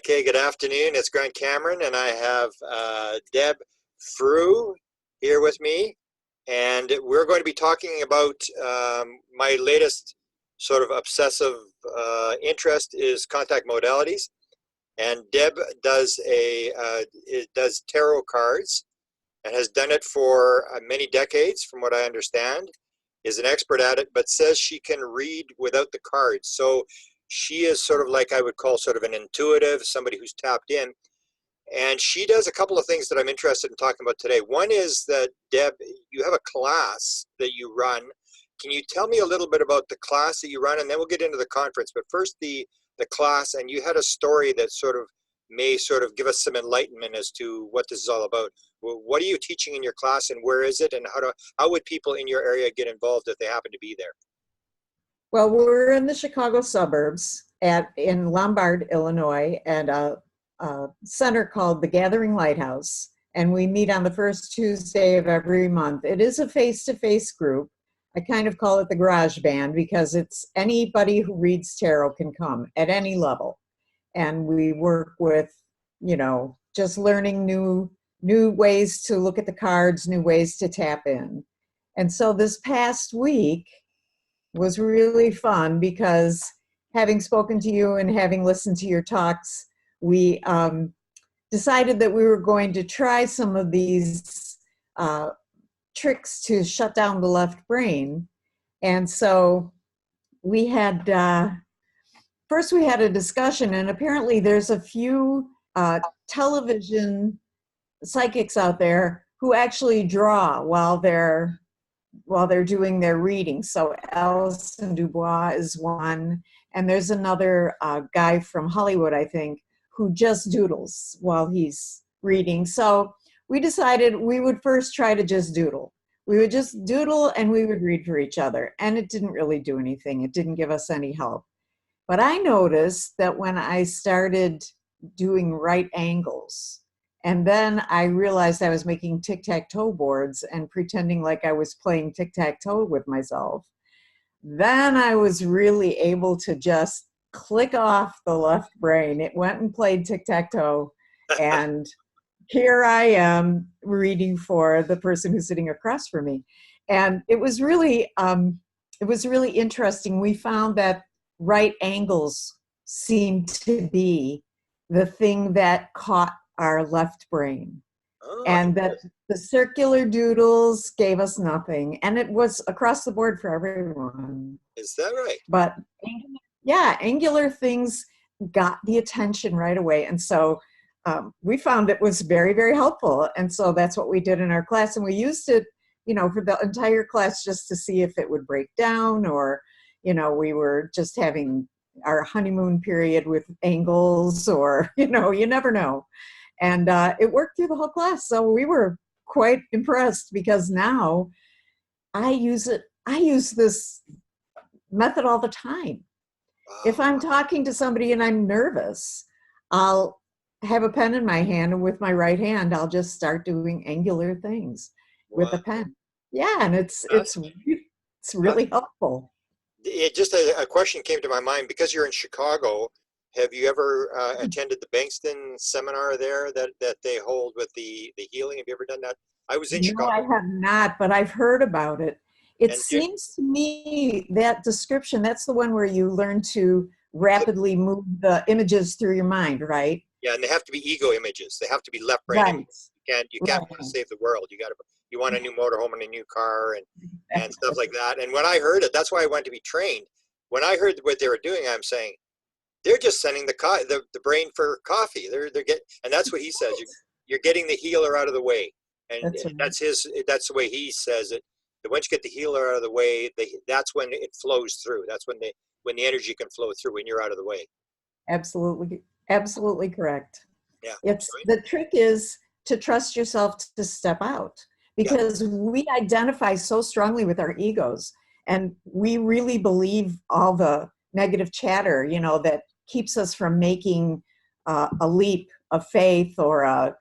Okay, good afternoon. It's Grant Cameron, and I have Deb Frew here with me, and we're going to be talking about my latest sort of obsessive interest is contact modalities. And Deb does tarot cards and has done it for many decades, from what I understand. Is an expert at it, but says she can read without the cards. So she is sort of like I would call sort of an intuitive, somebody who's tapped in. And she does a couple of things that I'm interested in talking about today. One is that, Deb, you have a class that you run. Can you tell me a little bit about the class that you run? And then we'll get into the conference. But first, the class, and you had a story that sort of may sort of give us some enlightenment as to what this is all about. Well, what are you teaching in your class, and where is it, and how would people in your area get involved if they happen to be there? Well, we're in the Chicago suburbs in Lombard, Illinois, and a center called the Gathering Lighthouse, and we meet on the first Tuesday of every month. It is a face-to-face group. I kind of call it the garage band because it's anybody who reads tarot can come at any level. And we work with, just learning new ways to look at the cards, new ways to tap in. And so this past week was really fun because having spoken to you and having listened to your talks, we decided that we were going to try some of these tricks to shut down the left brain. And so we had, first we had a discussion, and apparently there's a few television psychics out there who actually draw while they're doing their reading. So Alison Dubois is one, and there's another guy from Hollywood, I think, who just doodles while he's reading. So we decided we would first try to just doodle. We would just doodle and we would read for each other. And it didn't really do anything. It didn't give us any help. But I noticed that when I started doing right angles, and then I realized I was making tic-tac-toe boards and pretending like I was playing tic-tac-toe with myself, then I was really able to just click off the left brain. It went and played tic-tac-toe, and here I am reading for the person who's sitting across from me. And it was really interesting. We found that right angles seemed to be the thing that caught our left brain. Oh, And that the circular doodles gave us nothing. And it was across the board for everyone. is that right? But yeah, angular things got the attention right away. And so we found it was very, very helpful. And so that's what we did in our class. And we used it, for the entire class just to see if it would break down, or, we were just having our honeymoon period with angles, or, you never know. And it worked through the whole class. So we were quite impressed because now I use this method all the time. Wow. If I'm talking to somebody and I'm nervous, I'll have a pen in my hand, and with my right hand, I'll just start doing angular things with a pen. Yeah, and it's really helpful. It just a question came to my mind because you're in Chicago. Have you ever attended the Bankston seminar there that they hold with the healing? Have you ever done that? I was in Chicago. No, I have not, but I've heard about it. It And seems to me that description, that's the one where you learn to rapidly move the images through your mind, right? Yeah, and they have to be ego images. They have to be left brain Right. images. You can't want to save the world. You want a new motorhome and a new car and stuff like that. And when I heard it, that's why I went to be trained. When I heard what they were doing, I'm saying, they're just sending the brain for coffee. They're getting, and that's what he says. You're getting the healer out of the way, and that's the way he says it. That once you get the healer out of the way, that's when it flows through. That's when the energy can flow through when you're out of the way. Absolutely correct. Yeah. The trick is to trust yourself to step out, because we identify so strongly with our egos, and we really believe all the negative chatter, that keeps us from making a leap of faith or a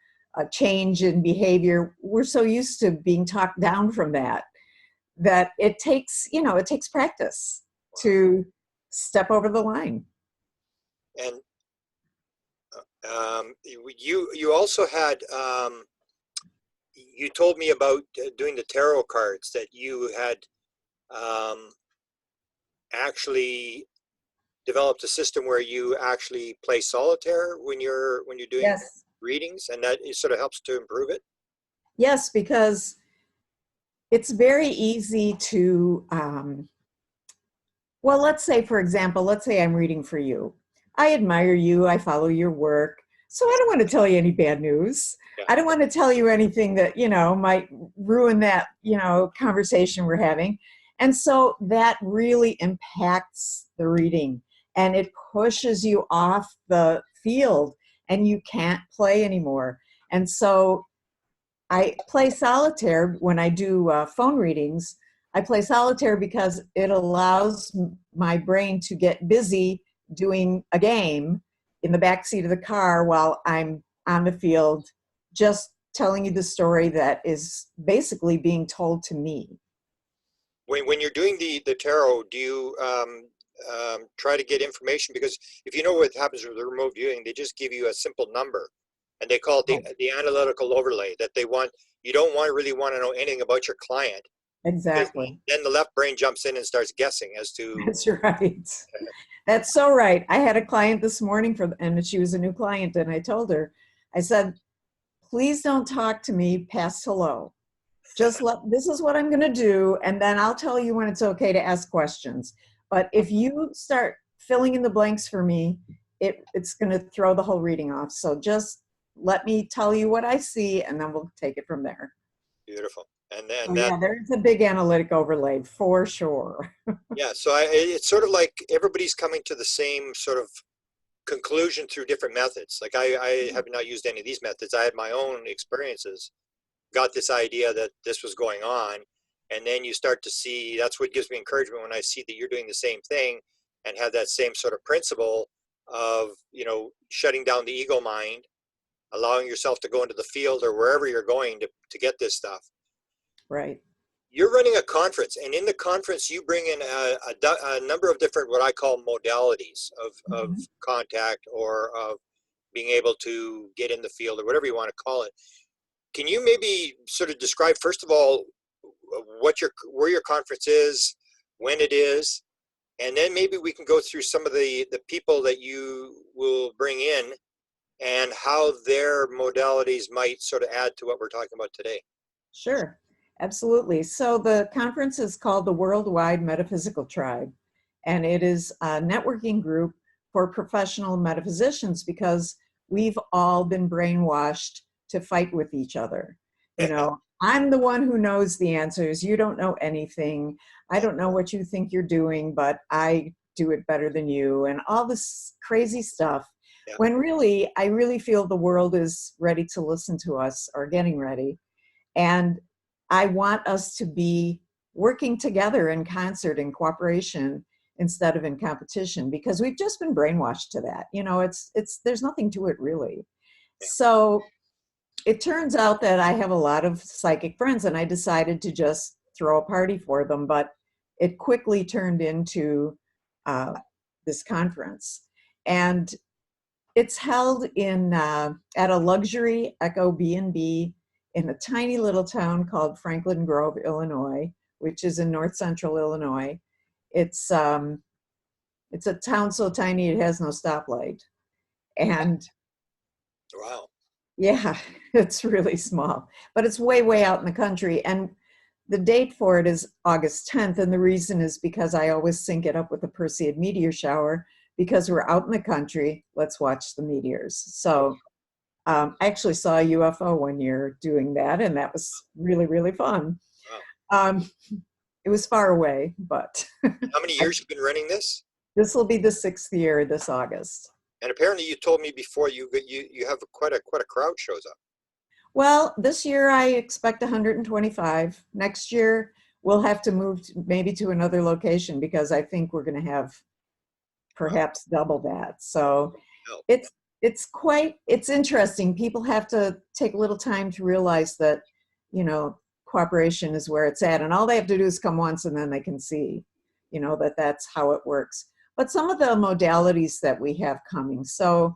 change in behavior. We're so used to being talked down from that it takes practice to step over the line. And You also had you told me about doing the tarot cards that you had um, actually developed a system where you actually play solitaire when you're doing Yes. readings, and that it sort of helps to improve it. Yes, because it's very easy to, well, let's say, for example, let's say I'm reading for you. I admire you, I follow your work. So I don't want to tell you any bad news. Yeah. I don't want to tell you anything that, might ruin that, conversation we're having. And so that really impacts the reading and it pushes you off the field and you can't play anymore. And so I play solitaire when I do phone readings. I play solitaire because it allows my brain to get busy doing a game in the back seat of the car while I'm on the field, just telling you the story that is basically being told to me. When you're doing the tarot, do you try to get information? Because if you know what happens with the remote viewing, they just give you a simple number, and they call it Right. the analytical overlay that they want. You don't really want to know anything about your client, because Exactly. then the left brain jumps in and starts guessing as to. That's right. That's so right. I had a client this morning and she was a new client, and I told her, I said, please don't talk to me past hello. This is what I'm going to do, and then I'll tell you when it's okay to ask questions. But if you start filling in the blanks for me, it's going to throw the whole reading off. So just let me tell you what I see, and then we'll take it from there. Beautiful. And So then that, yeah, there's a big analytic overlay for sure. yeah, so it's sort of like everybody's coming to the same sort of conclusion through different methods. Like I have not used any of these methods. I had my own experiences, got this idea that this was going on, and then you start to see, that's what gives me encouragement when I see that you're doing the same thing and have that same sort of principle of, shutting down the ego mind, allowing yourself to go into the field or wherever you're going to get this stuff. Right. You're running a conference, and in the conference you bring in a number of different what I call modalities of Mhm. contact or of being able to get in the field or whatever you want to call it. Can you maybe sort of describe, first of all, where your conference is, when it is, and then maybe we can go through some of the people that you will bring in and how their modalities might sort of add to what we're talking about today. Sure. Absolutely. So the conference is called the Worldwide Metaphysical Tribe, and it is a networking group for professional metaphysicians because we've all been brainwashed to fight with each other. I'm the one who knows the answers. You don't know anything. I don't know what you think you're doing, but I do it better than you, and all this crazy stuff. Yeah. When really, I really feel the world is ready to listen to us or getting ready. And I want us to be working together in concert, in cooperation, instead of in competition, because we've just been brainwashed to that. There's nothing to it really. Yeah. So it turns out that I have a lot of psychic friends, and I decided to just throw a party for them, but it quickly turned into this conference. And it's held at a luxury Echo B&B in a tiny little town called Franklin Grove, Illinois, which is in north central Illinois. It's a town so tiny it has no stoplight. And Wow. yeah, it's really small, but it's way, way out in the country. And the date for it is August 10th. And the reason is because I always sync it up with the Perseid meteor shower, because we're out in the country. Let's watch the meteors. So I actually saw a UFO one year doing that, and that was really, really fun. Wow. It was far away, but How many years you've been running this? this will be the 6th year this August. And apparently you told me before you have quite a crowd shows up. Well, this year I expect 125. Next year we'll have to move maybe to another location because I think we're going to have perhaps double that. So No. it's interesting. People have to take a little time to realize that, cooperation is where it's at, and all they have to do is come once and then they can see, that that's how it works. But some of the modalities that we have coming. So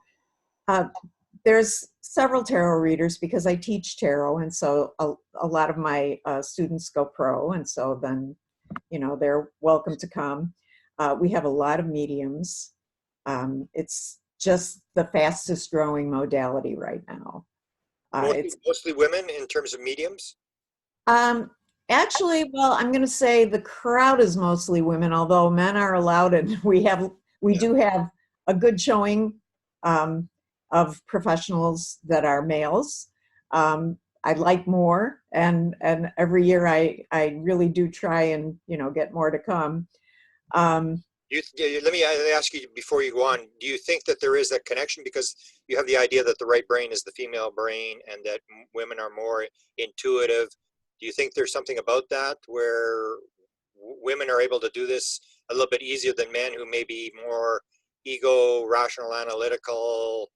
there's several tarot readers because I teach tarot, and so a lot of my students go pro, and so then, you know, they're welcome to come. We have a lot of mediums. It's just the fastest growing modality right now. Mostly, It's mostly women in terms of mediums. um, actually, well, I'm going to say the crowd is mostly women, although men are allowed, and we Yeah. do have a good showing um, of professionals that are males. I'd like more, and every year I really do try and, you know, get more to come. Um, Let me ask you before you go on. Do you think that there is that connection because you have the idea that the right brain is the female brain and that women are more intuitive? Do you think there's something about that where women are able to do this a little bit easier than men who may be more ego, rational, analytical,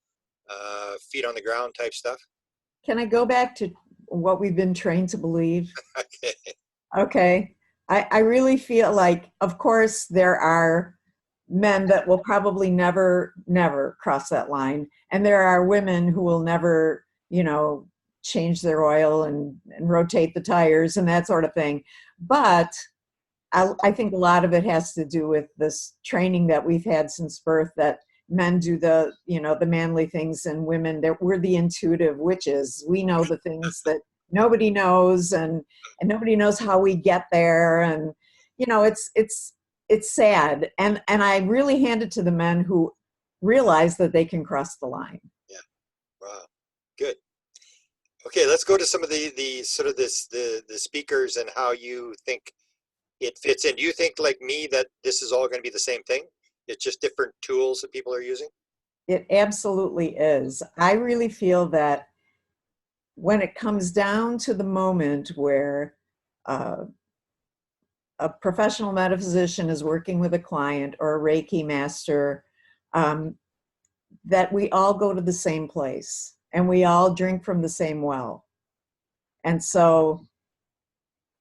feet on the ground type stuff? can I go back to what we've been trained to believe? Okay. Okay. I really feel like, of course, there are men that will probably never cross that line. And there are women who will never, you know, change their oil and rotate the tires and that sort of thing. But I think a lot of it has to do with this training that we've had since birth, that men do the, you know, the manly things, and women, that we're the intuitive witches. We know the things that nobody knows, and nobody knows how we get there. And, you know, it's sad. And I really hand it to the men who realize that they can cross the line. Yeah. Wow. Good. Okay, let's go to some of the sort of the speakers and how you think it fits in. Do you think, like me, that this is all going to be the same thing? It's just different tools that people are using? It absolutely is. I really feel that when it comes down to the moment where uh, a professional metaphysician is working with a client or a Reiki master, um, that we all go to the same place and we all drink from the same well. And so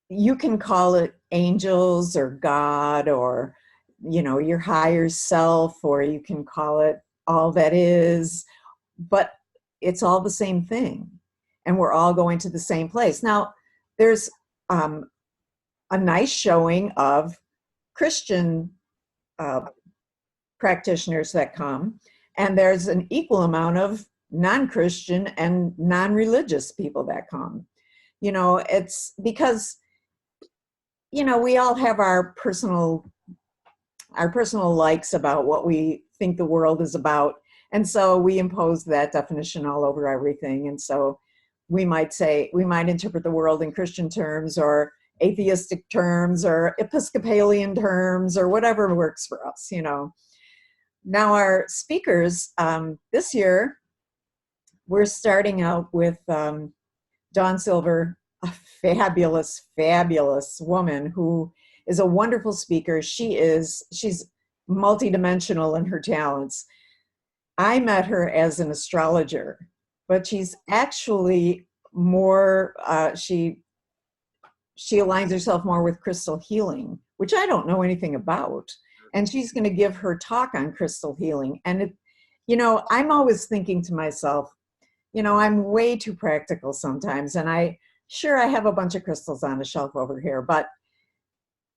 you can call it angels or God, or, you know, your higher self, or you can call it all that is, but it's all the same thing. And we're all going to the same place. Now, there's um, a nice showing of Christian uh, practitioners that come, and there's an equal amount of non-Christian and non-religious people that come. You know, it's because, you know, we all have our personal likes about what we think the world is about, and so we impose that definition all over everything. And so we might interpret the world in Christian terms or atheistic terms or Episcopalian terms or whatever works for us, you know. Now our speakers, this year, we're starting out with Dawn Silver, a fabulous, fabulous woman who is a wonderful speaker. She's multidimensional in her talents. I met her as an astrologer, but she's actually more, she aligns herself more with crystal healing, which I don't know anything about. And she's going to give her talk on crystal healing. And it, you know, I'm always thinking to myself, you know, I'm way too practical sometimes. And I have a bunch of crystals on a shelf over here, but,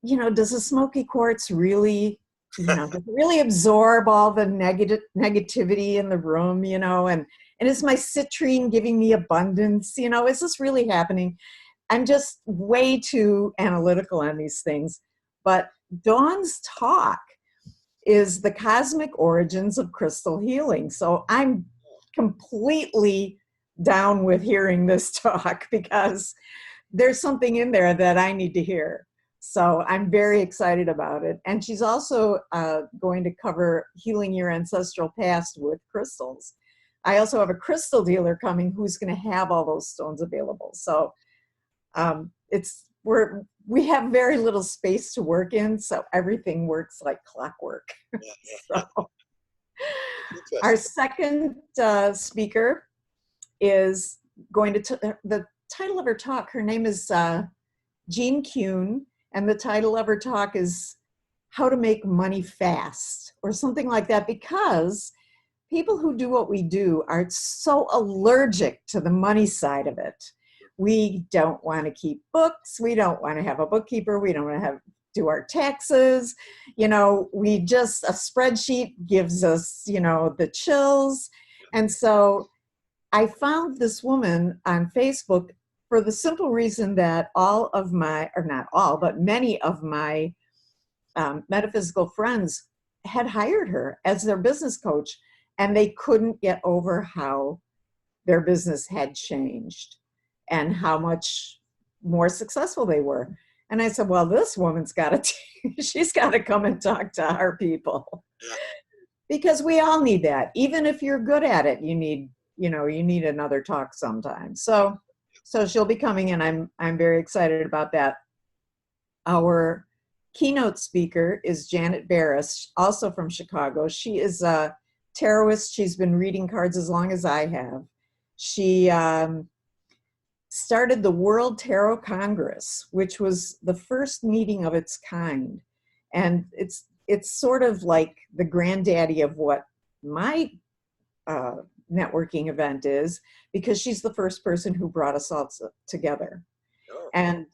you know, does a smoky quartz really, you know, does it really absorb all the negativity in the room, you know, and is my citrine giving me abundance? You know, is this really happening? I'm just way too analytical on these things. But Dawn's talk is the cosmic origins of crystal healing. So I'm completely down with hearing this talk because there's something in there that I need to hear. So I'm very excited about it. And she's also going to cover healing your ancestral past with crystals. I also have a crystal dealer coming who's going to have all those stones available. So we have very little space to work in, so everything works like clockwork. Yeah. So, our second speaker is going to, the title of her talk, her name is Jean Kuhn, and the title of her talk is How to Make Money Fast, or something like that, because people who do what we do are so allergic to the money side of it. We don't want to keep books. We don't want to have a bookkeeper. We don't want to have do our taxes. You know, we just, a spreadsheet gives us, you know, the chills. And so I found this woman on Facebook for the simple reason that all of my, or not all, but many of my metaphysical friends had hired her as their business coach, and they couldn't get over how their business had changed and how much more successful they were. And I said, well, this woman's got to, she's got to come and talk to our people, because we all need that. Even if you're good at it, you need, you know, you need another talk sometimes. So she'll be coming, and I'm very excited about that. Our keynote speaker is Janet Barris, also from Chicago. She is a tarotist. She's been reading cards as long as I have. She started the World Tarot Congress, which was the first meeting of its kind. And it's sort of like the granddaddy of what my networking event is, because she's the first person who brought us all together. Oh. And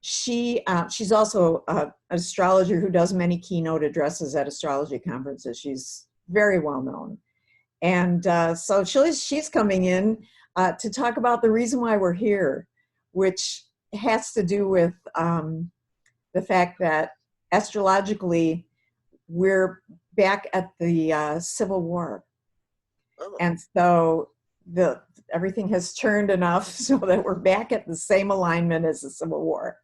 she's also an astrologer who does many keynote addresses at astrology conferences. She's very well known. And so she's coming in to talk about the reason why we're here, which has to do with the fact that astrologically we're back at the Civil War. Oh. And so everything has turned enough so that we're back at the same alignment as the Civil War.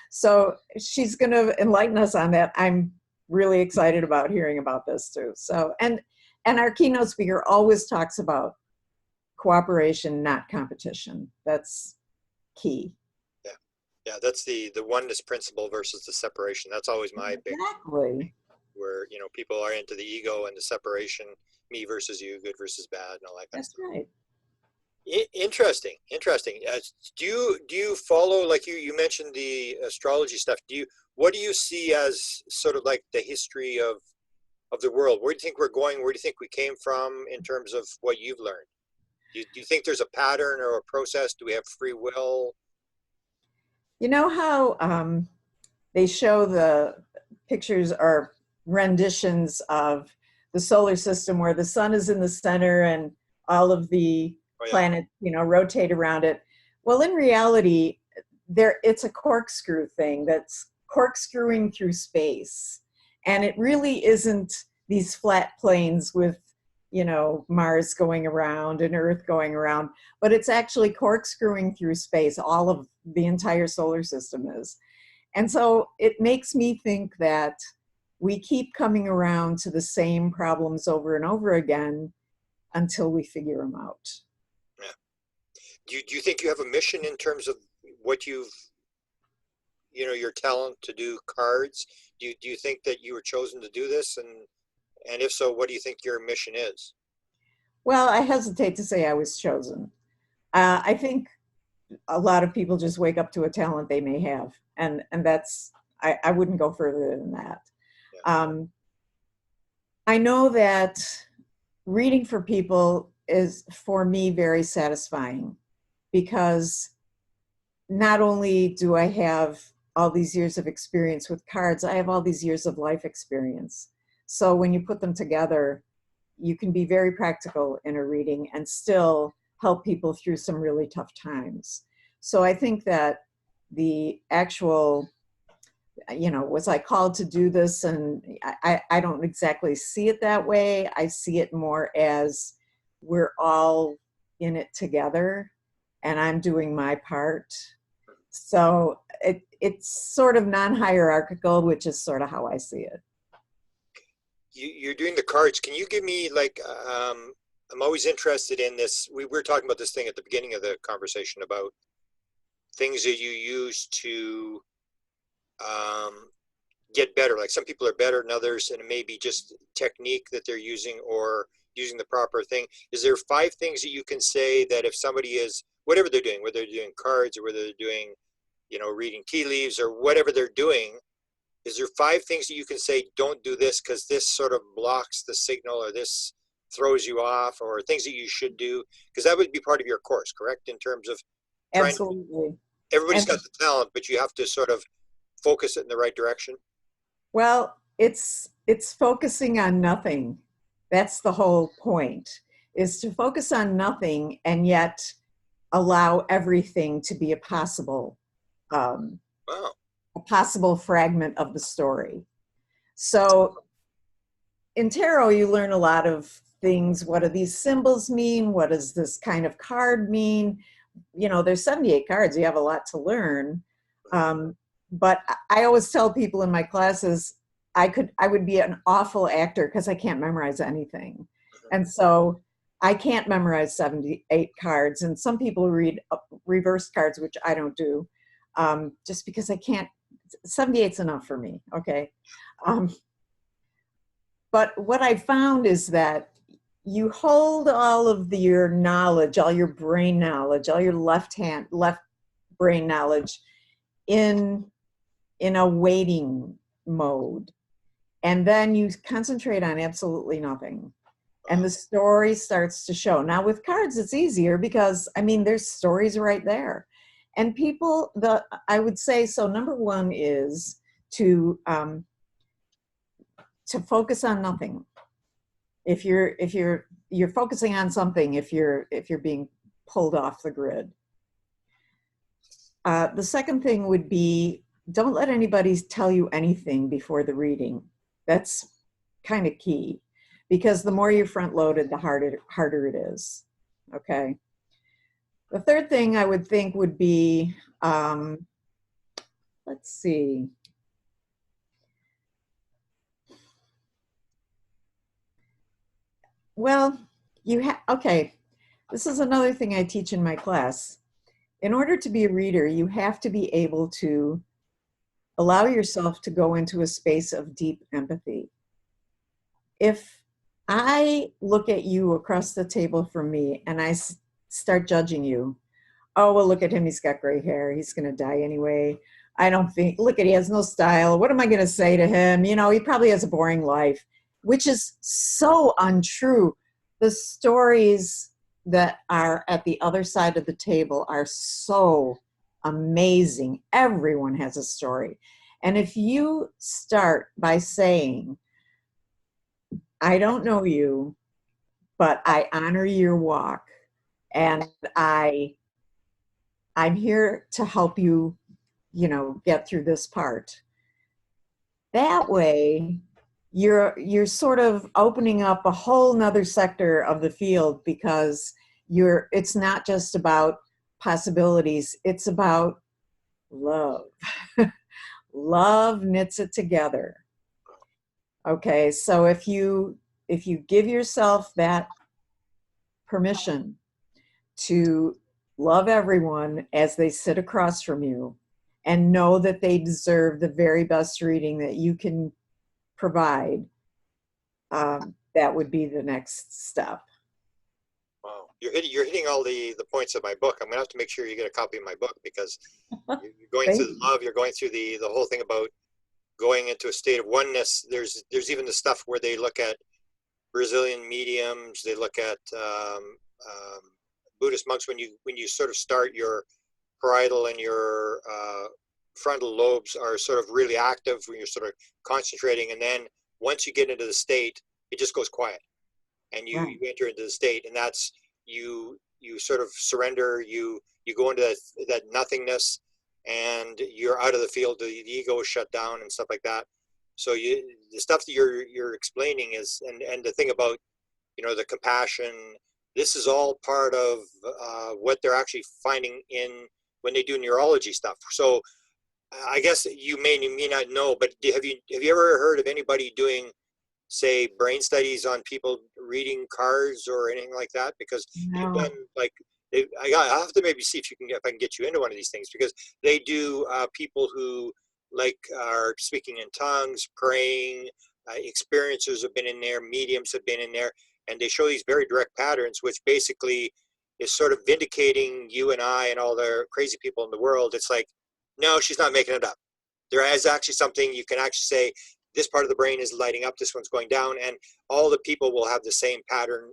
So she's going to enlighten us on that. I'm really excited about hearing about this too. So, and our keynote speaker always talks about cooperation, not competition. That's key. Yeah. Yeah. That's the oneness principle versus the separation. That's always my big, where, you know, people are into the ego and the separation, me versus you, good versus bad, and all that kind of stuff. That's right. Interesting. Do you follow, like you mentioned the astrology stuff? What do you see as sort of like the history of the world? Where do you think we're going? Where do you think we came from in terms of what you've learned? Do you think there's a pattern or a process? Do we have free will? You know how they show the pictures or renditions of the solar system where the sun is in the center and all of the planets, you know, rotate around it? Well, in reality, it's a corkscrew thing that's corkscrewing through space. And it really isn't these flat planes with, you know, Mars going around and Earth going around, but it's actually corkscrewing through space. All of the entire solar system is. And so it makes me think that we keep coming around to the same problems over and over again until we figure them out. Yeah. Do you think you have a mission in terms of what you know, your talent to do cards? Do you think that you were chosen to do this? And if so, what do you think your mission is? Well, I hesitate to say I was chosen. I think a lot of people just wake up to a talent they may have. And that's, I wouldn't go further than that. Yeah. I know that reading for people is, for me, very satisfying, because not only do I have all these years of experience with cards, I have all these years of life experience. So when you put them together, you can be very practical in a reading and still help people through some really tough times. So I think that the actual, you know, was I called to do this? And I don't exactly see it that way. I see it more as we're all in it together and I'm doing my part. So it's sort of non-hierarchical, which is sort of how I see it. You're doing the cards. Can you give me, like, I'm always interested in this. We were talking about this thing at the beginning of the conversation about things that you use to get better. Like some people are better than others, and it may be just technique that they're using or using the proper thing. Is there 5 things that you can say that if somebody is, whatever they're doing, whether they're doing cards or whether they're doing, you know, reading tea leaves or whatever they're doing, is there 5 things that you can say, don't do this because this sort of blocks the signal, or this throws you off, or things that you should do? Because that would be part of your course, correct? In terms of trying to, Absolutely. everybody's And got the talent, but you have to sort of focus it in the right direction. well, it's focusing on nothing. That's the whole point, is to focus on nothing and yet allow everything to be um, Wow. a possible fragment of the story. So in tarot, you learn a lot of things. What do these symbols mean? What does this kind of card mean? You know, there's 78 cards. You have a lot to learn. But I always tell people in my classes, I would be an awful actor because I can't memorize anything. And so I can't memorize 78 cards. And some people read reverse cards, which I don't do, just because I can't. 78's enough for me. Okay. Um, but what I found is that you hold all of your knowledge, all your brain knowledge, all your left brain knowledge in a waiting mode. And then you concentrate on absolutely nothing. And the story starts to show. Now with cards, it's easier because I mean, there's stories right there. And people, I would say, so number one is to focus on nothing. If you're focusing on something, if you're being pulled off the grid. The second thing would be, don't let anybody tell you anything before the reading. That's kind of key, because the more you're front loaded, the harder it is. Okay. The third thing I would think would be, let's see. Well, okay. This is another thing I teach in my class. In order to be a reader, you have to be able to allow yourself to go into a space of deep empathy. If I look at you across the table from me and I start judging you, oh, well, look at him, he's got gray hair, he's gonna die anyway. I don't think, look at, he has no style. What am I gonna say to him? You know, he probably has a boring life, which is so untrue. The stories that are at the other side of the table are so amazing. Everyone has a story. And if you start by saying, I don't know you, but I honor your walk, and I'm here to help you, you know, get through this part. That way, you're sort of opening up a whole nother sector of the field, because it's not just about possibilities, it's about love. Love knits it together. Okay, so if you give yourself that permission to love everyone as they sit across from you and know that they deserve the very best reading that you can provide, that would be the next step. Wow, you're hitting all the points of my book. I'm gonna have to make sure you get a copy of my book, because you're going Thank through the you. love. You're going through the whole thing about going into a state of oneness. There's even the stuff where they look at Brazilian mediums. They look at Buddhist monks. When you sort of start, your parietal and your frontal lobes are sort of really active when you're sort of concentrating, and then once you get into the state, it just goes quiet, and Right. you enter into the state, and that's you sort of surrender. You go into that nothingness, and you're out of the field. The ego is shut down and stuff like that. So the stuff that you're explaining is, and the thing about, you know, the compassion, this is all part of what they're actually finding in when they do neurology stuff. So I guess you may not know, but have you ever heard of anybody doing, say, brain studies on people reading cards or anything like that? Because you've done No. like, I have to maybe see if I can get you into one of these things, because they do people who like are speaking in tongues, praying, experiencers have been in there, mediums have been in there, and they show these very direct patterns, which basically is sort of vindicating you and I and all the crazy people in the world. It's like, no, she's not making it up. There is actually something you can actually say, this part of the brain is lighting up, this one's going down, and all the people will have the same pattern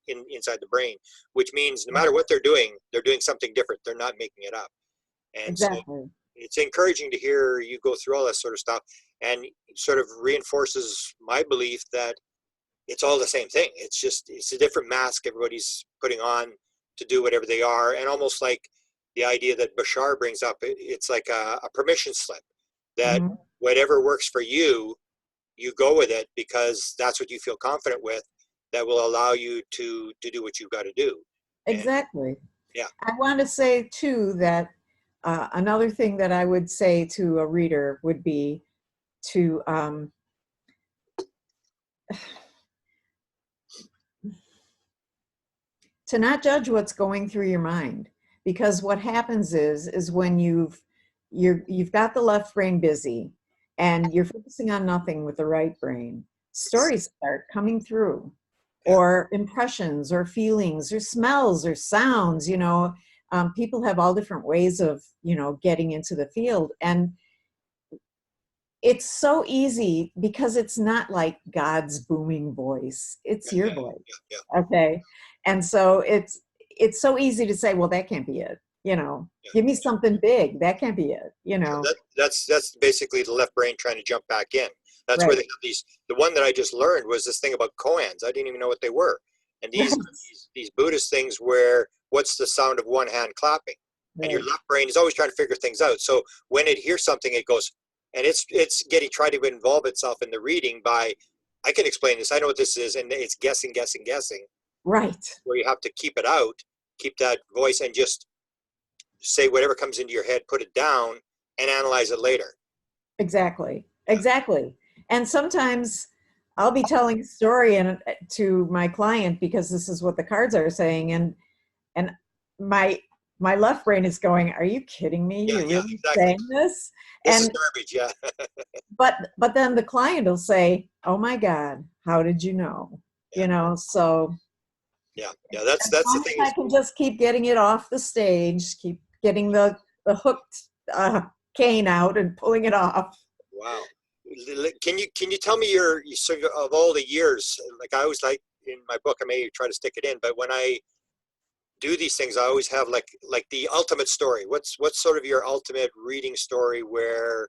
inside the brain, which means no matter what they're doing something different. They're not making it up. And so Exactly. it's encouraging to hear you go through all that sort of stuff, and sort of reinforces my belief that it's all the same thing. It's a different mask everybody's putting on to do whatever they are. And almost like the idea that Bashar brings up, it's like a permission slip that Mhm. whatever works for you, you go with it because that's what you feel confident with, that will allow you to do what you've got to do. And Exactly. yeah, I want to say too that another thing that I would say to a reader would be to to not judge what's going through your mind, because what happens is when you've got the left brain busy and you're focusing on nothing with the right brain, stories start coming through, yeah, or impressions or feelings or smells or sounds. People have all different ways of getting into the field, and it's so easy because it's not like God's booming voice. It's yeah, your yeah, voice. yeah, yeah, Okay. And so it's so easy to say, well, that can't be it. yeah. Give me something big. That can't be it. That's basically the left brain trying to jump back in. That's where they Right. have these. The one that I just learned was this thing about koans. I didn't even know what they were. And these Right. are these Buddhist things where what's the sound of one hand clapping? And your Right. left brain is always trying to figure things out. So when it hears something, it goes, and it's getting trying to involve itself in the reading by, I can explain this. I know what this is, and it's guessing, guessing, guessing. Right. Where you have to keep it out, keep that voice, and just say whatever comes into your head, put it down, and analyze it later. Exactly. Yeah. Exactly. And sometimes I'll be telling a story to my client because this is what the cards are saying, and my my left brain is going, are you kidding me? Yeah, You're yeah, really exactly. saying this? This is And garbage. Yeah, but then the client will say, oh my God, how did you know? yeah, So yeah, yeah. That's as that's the long thing as I is, can just keep getting it off the stage, keep getting the hooked cane out and pulling it off. wow. Can you tell me so of all the years? Like I always like in my book, I may try to stick it in, but when I do these things, I always have like the ultimate story. What's sort of your ultimate reading story where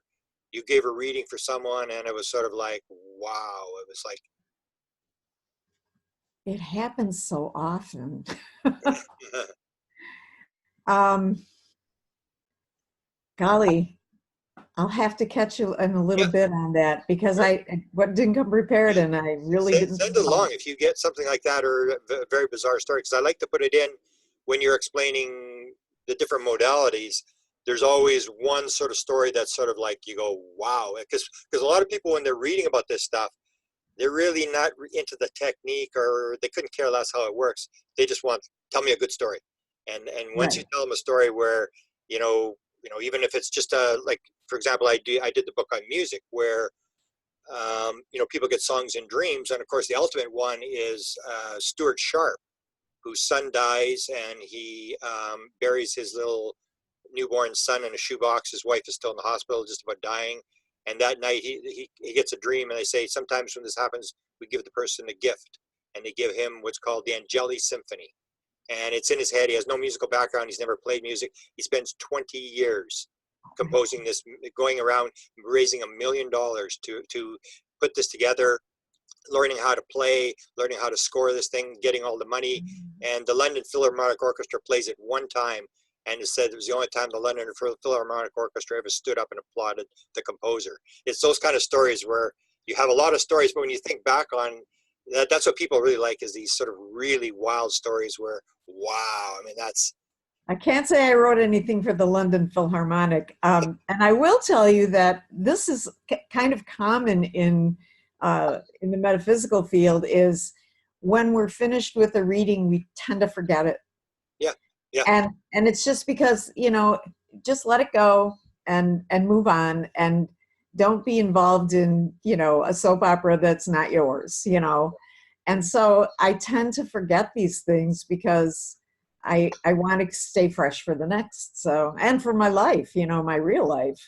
you gave a reading for someone and it was sort of like, wow, it was like, It happens so often. um, Golly, I'll have to catch you in a little yeah, bit on that because sure. I didn't come prepared Yeah. and I really didn't Send it know. along if you get something like that or a very bizarre story, because I like to put it in when you're explaining the different modalities. There's always one sort of story that's sort of like you go, wow, because a lot of people when they're reading about this stuff, they're really not into the technique or they couldn't care less how it works. They just want tell me a good story, and once you Right. tell them a story where even if it's just a like for example, I did the book on music where people get songs in dreams, and of course, the ultimate one is Stuart Sharp, whose son dies, and he buries his little newborn son in a shoebox. His wife is still in the hospital, just about dying. And that night, he gets a dream, and they say sometimes when this happens, we give the person a gift, and they give him what's called the Angeli Symphony, and it's in his head. He has no musical background. He's never played music. He spends 20 years composing this, going around raising $1 million to put this together, learning how to play, learning how to score this thing, getting all the money. And the London Philharmonic Orchestra plays it one time, and it said it was the only time the London Philharmonic Orchestra ever stood up and applauded the composer. It's those kind of stories where you have a lot of stories, but when you think back on that, that's what people really like is these sort of really wild stories where, wow, I mean, that's, I can't say I wrote anything for the London Philharmonic. And I will tell you that this is kind of common in the metaphysical field is when we're finished with a reading, we tend to forget it. yeah, yeah, And it's just because, just let it go and move on and don't be involved in, a soap opera that's not yours. And so I tend to forget these things because I want to stay fresh for the next. So, and for my life, my real life.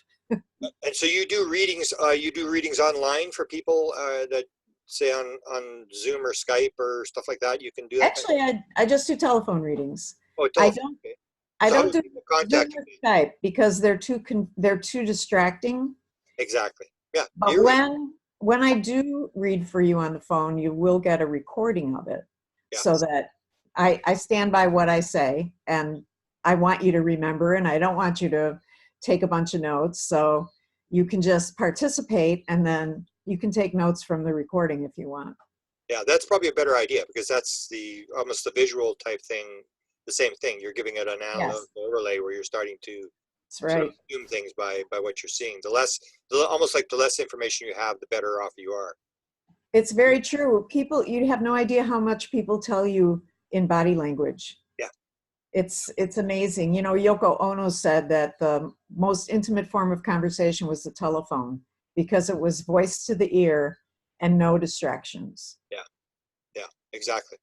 And so you do readings. You do readings online for people that say on Zoom or Skype or stuff like that. You can do that kind of Actually, I just do telephone readings. Oh, I telephone. don't Okay. I So how don't do do people Zoom contact or you? Skype because they're too distracting. Exactly. Yeah. But when I do read for you on the phone, you will get a recording of it, Yeah. so that I stand by what I say, and I want you to remember, and I don't want you to take a bunch of notes. So you can just participate, and then you can take notes from the recording if you want. Yeah. That's probably a better idea because that's the almost the visual type thing. The same thing. You're giving it an Yes, analytical overlay where you're starting to that's sort of right. assume things by what you're seeing. Almost like the less information you have, the better off you are. It's very true. People, you have no idea how much people tell you in body language. Yeah. It's amazing. You know, Yoko Ono said that the most intimate form of conversation was the telephone because it was voice to the ear and no distractions. Yeah. Yeah. Exactly.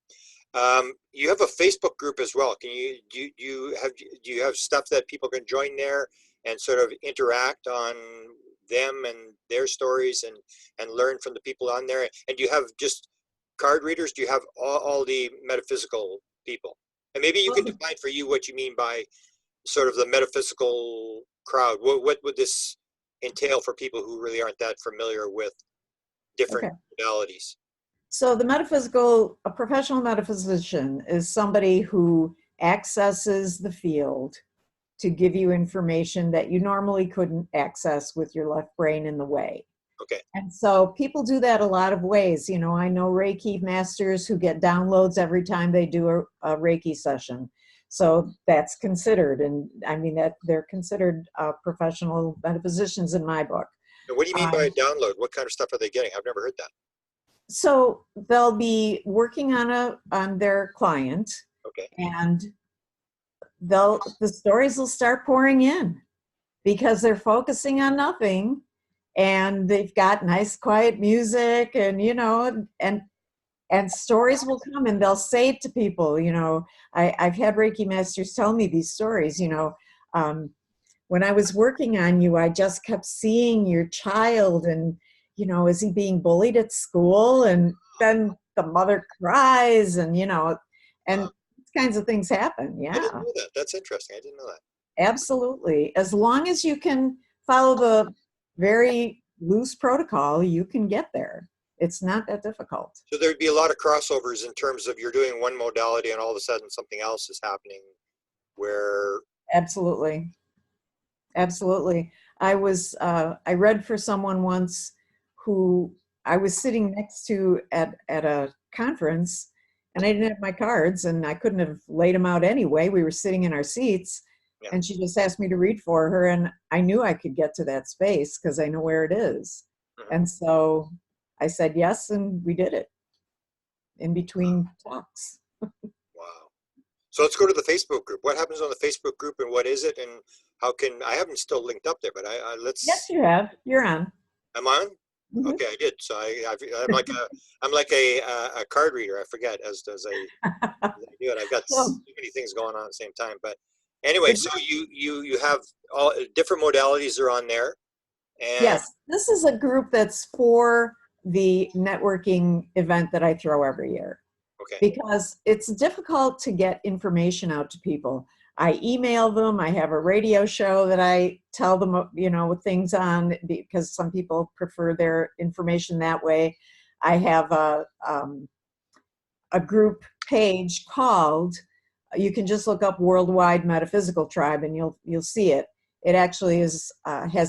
You have a Facebook group as well. Do you have stuff that people can join there and sort of interact on them and their stories and learn from the people on there? And do you have just card readers? Do you have all the metaphysical people? And maybe you Well, can define for you what you mean by sort of the metaphysical crowd. What would this entail for people who really aren't that familiar with different okay. modalities? So a professional metaphysician is somebody who accesses the field to give you information that you normally couldn't access with your left brain in the way. Okay. And so people do that a lot of ways. You know, I know Reiki masters who get downloads every time they do a Reiki session. So that's considered, and I mean that they're considered professional metaphysicians in my book. And what do you mean by a Um, download? What kind of stuff are they getting? I've never heard that. so they'll be working on their client, Okay. and the stories will start pouring in because they're focusing on nothing, and they've got nice quiet music, and and stories will come, and they'll say to people, I've had Reiki masters tell me these stories, um, when I was working on you, I just kept seeing your child, and is he being bullied at school? And then the mother cries, and Uh, and these kinds of things happen. I didn't Yeah, know that. That's interesting. I didn't know that. absolutely. As long as you can follow the very loose protocol, you can get there. It's not that difficult. So there'd be a lot of crossovers in terms of you're doing one modality and all of a sudden something else is happening where, Absolutely. Absolutely. I read for someone once who I was sitting next to at a conference, and I didn't have my cards, and I couldn't have laid them out anyway. We were sitting in our seats, yeah. and she just asked me to read for her, and I knew I could get to that space because I know where it is. Mhm. And so I said yes, and we did it in between talks. Wow. So let's go to the Facebook group. What happens on the Facebook group and what is it and I haven't still linked up there, but Yes, let's, you have. You're on. am I on? Mhm. Okay, I did. So I'm like a card reader. I forget as I do it. I've got so So many things going on at the same time. But anyway, the so you have all different modalities are on there, and Yes, this is a group that's for the networking event that I throw every year okay, because it's difficult to get information out to people. I email them, I have a radio show that I tell them, things on because some people prefer their information that way. I have a group page called, you can just look up Worldwide Metaphysical Tribe and you'll see it. It actually has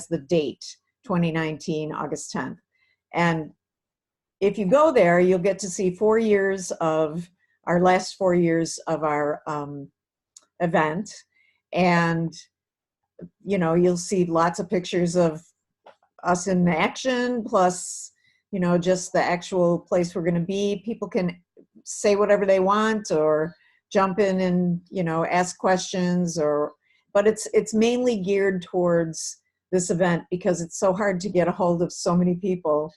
the date 2019 August 10th, and if you go there you'll get to see our last 4 years of our event, and you'll see lots of pictures of us in action, plus just the actual place we're going to be. People can say whatever they want or jump in and ask questions, but it's mainly geared towards this event because it's so hard to get a hold of so many people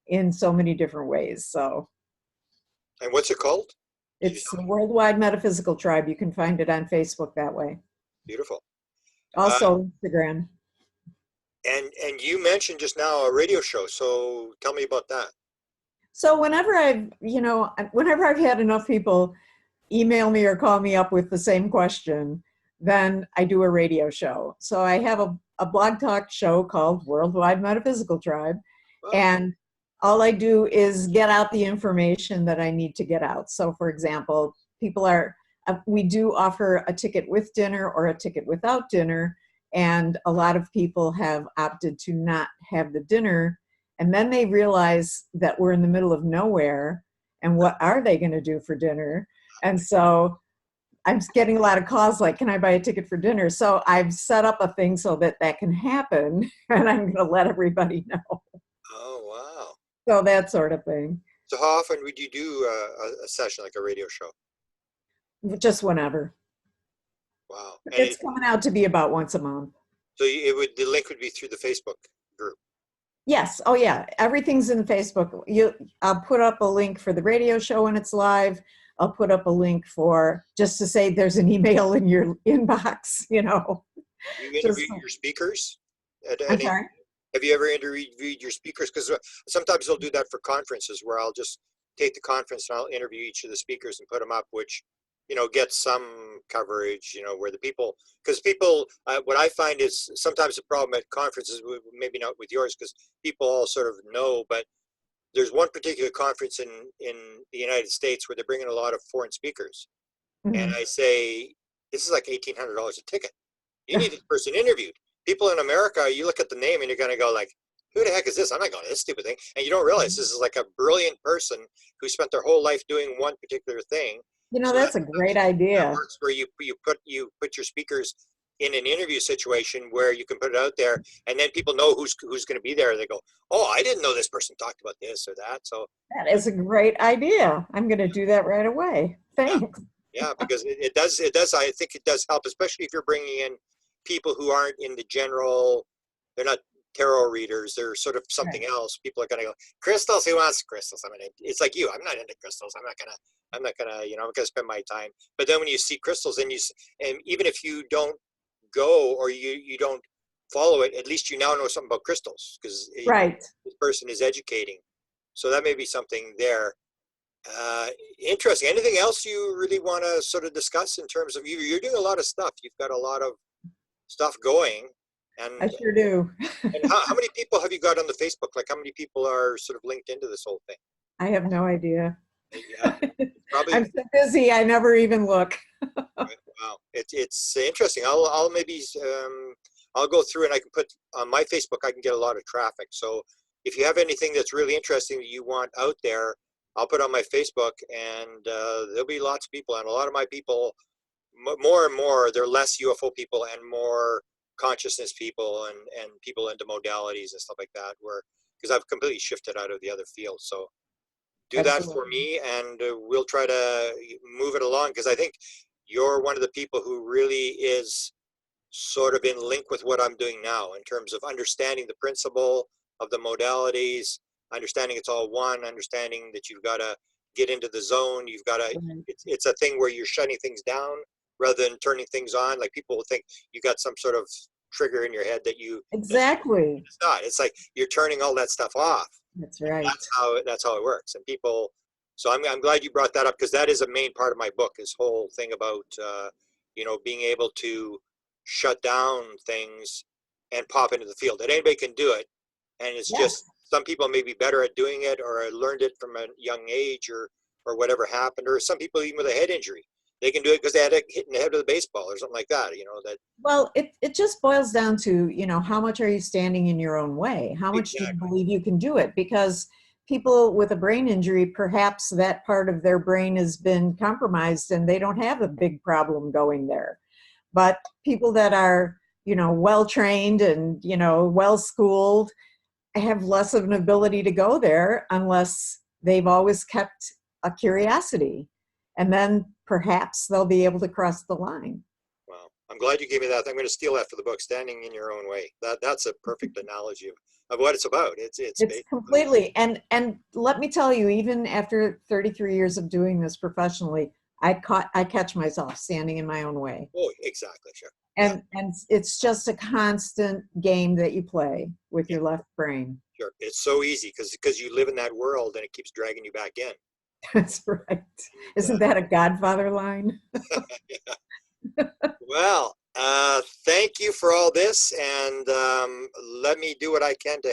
in so many different ways. So and what's it called? Did you it's tell the me? Worldwide Metaphysical Tribe. You can find it on Facebook that way, Beautiful. Uh, also Instagram. And you mentioned just now a radio show, so tell me about that. So whenever I've had enough people email me or call me up with the same question, then I do a radio show. So I have a blog talk show called Worldwide Metaphysical Tribe. Wow. And all I do is get out the information that I need to get out. So for example, we do offer a ticket with dinner or a ticket without dinner. And a lot of people have opted to not have the dinner. And then they realize that we're in the middle of nowhere. And what are they going to do for dinner? And so I'm getting a lot of calls like, can I buy a ticket for dinner? So I've set up a thing so that that can happen. And I'm going to let everybody know. Oh, wow. So that sort of thing. So how often would you do a session like a radio show? Just whenever. Wow. It's coming out to be about once a month. So the link would be through the Facebook group. Yes. Oh yeah. Everything's in Facebook. I'll put up a link for the radio show when it's live. I'll put up a link for just to say there's an email in your inbox, You interview your speakers? I'm sorry? Have you ever interviewed your speakers? Because sometimes they'll do that for conferences where I'll just take the conference and I'll interview each of the speakers and put them up, which, get some coverage, where the people, because people, what I find is sometimes the problem at conferences, maybe not with yours, because people all sort of know, but there's one particular conference in the United States where they're bringing a lot of foreign speakers. Mm-hmm. And I say, this is like $1,800 a ticket. You need this person interviewed. People in America, you look at the name and you're going to go like, who the heck is this? I'm not going to this stupid thing. And you don't realize this is like a brilliant person who spent their whole life doing one particular thing. So that's a great idea. That works where you put your speakers in an interview situation where you can put it out there, and then people know who's going to be there. They go, oh, I didn't know this person talked about this or that. So that is a great idea. I'm going to do that right away. Thanks. Yeah, because it does. I think it does help, especially if you're bringing in people who aren't in the general. They're not tarot readers. They're sort of something else. People are going to go, crystals. Who wants crystals? I mean, it's like you. I'm not into crystals. I'm not gonna. I'm not gonna spend my time. But then when you see crystals, and even if you don't go or you don't follow it, at least you now know something about crystals because this person is educating. So that may be something there. Interesting. Anything else you really want to sort of discuss in terms of you're doing a lot of stuff. You've got a lot of stuff going. And I sure do. And how many people have you got on the Facebook? Like how many people are sort of linked into this whole thing? I have no idea. Yeah, probably. I'm so busy. I never even look. Wow, it's interesting. I'll maybe I'll go through and I can put on my Facebook. I can get a lot of traffic. So if you have anything that's really interesting that you want out there, I'll put on my Facebook, and there'll be lots of people. And a lot of my people, more and more, they're less UFO people and more consciousness people and people into modalities and stuff like that. Because I've completely shifted out of the other field. So do that for me, and we'll try to move it along, because I think you're one of the people who really is sort of in link with what I'm doing now in terms of understanding the principle of the modalities, understanding it's all one, understanding that you've got to get into the zone. You've got to, it's a thing where you're shutting things down rather than turning things on. Like people will think you got some sort of trigger in your head that you, exactly. It's not, it's like you're turning all that stuff off. That's right. That's how it works. And people, so I'm glad you brought that up, because that is a main part of my book, this whole thing about, being able to shut down things and pop into the field. That anybody can do it. And it's just, some people may be better at doing it, or learned it from a young age, or whatever happened, or some people even with a head injury. They can do it because they had a hit in the head with a baseball or something like that, that. Well, it just boils down to, how much are you standing in your own way? How much do you believe you can do it? Because people with a brain injury, perhaps that part of their brain has been compromised and they don't have a big problem going there. But people that are, well-trained and, well-schooled have less of an ability to go there unless they've always kept a curiosity. And then perhaps they'll be able to cross the line. Well, I'm glad you gave me that. I'm going to steal that for the book, Standing in Your Own Way. That's a perfect analogy of what it's about. It's completely. And let me tell you, even after 33 years of doing this professionally, I catch myself standing in my own way. Oh, exactly. Sure. And it's just a constant game that you play with your left brain. Sure. It's so easy because you live in that world and it keeps dragging you back in. That's right. Isn't that a Godfather line? Well, thank you for all this, and let me do what I can to